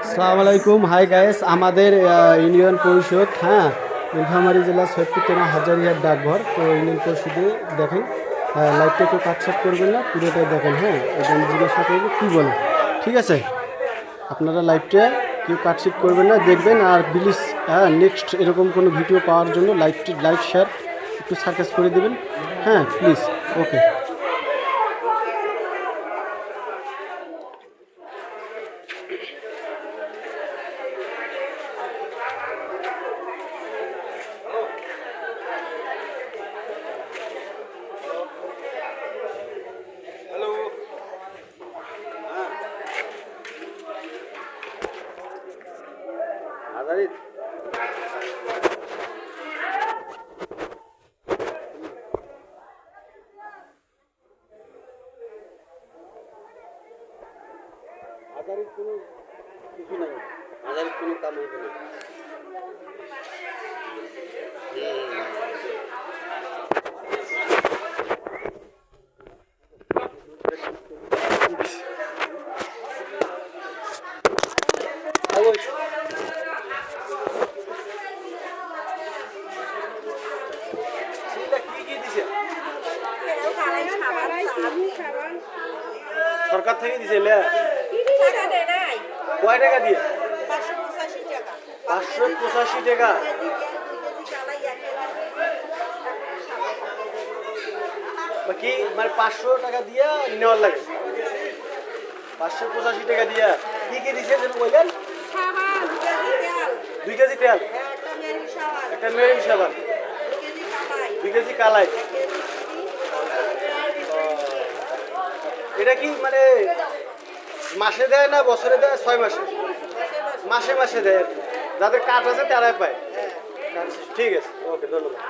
আসসালামু আলাইকুম। Hi guys, আমাদের ইউনিয়ন পরিষদ, হ্যাঁ, নীলফামারী জেলা সৈয়দপুর থানা হাজারিয়ার ডাকঘর। তো ইউনিয়ন পরিষদে দেখেন, লাইভটা একটু কাটছাট করবেন না, পুরোটাই দেখেন। হ্যাঁ, এবং জিজ্ঞাসা করবো কী বলে, ঠিক আছে? আপনারা লাইভটা কেউ কাটছিট করবেন না, দেখবেন। আর প্লিজ, হ্যাঁ, নেক্সট এরকম কোনো ভিডিও পাওয়ার জন্য লাইক শেয়ার একটু সার্কেস করে দেবেন। হ্যাঁ, প্লিজ। ওকে। হাজারির কোনো কিছু নাই, হাজারির কোনো কাম হইবে না। সরকার থেকে দিছে কয় টাকা দিয়ে? 585 টাকা। কি মানে 500 টাকা দিয়ে নেওয়ার লাগে? 585 টাকা দিয়ে কি কি দিছে যেন বললেন? 2 কেজি তেল, একটা মেরিন সাবান, 2 কেজি কালাই। এটা কি মানে মাসে দেয় না বছরে দেয়? 6 মাসে, মাসে মাসে দেয় আর কি। যাদের কাঠ আছে তারাই পায়। ঠিক আছে, ওকে, ধন্যবাদ।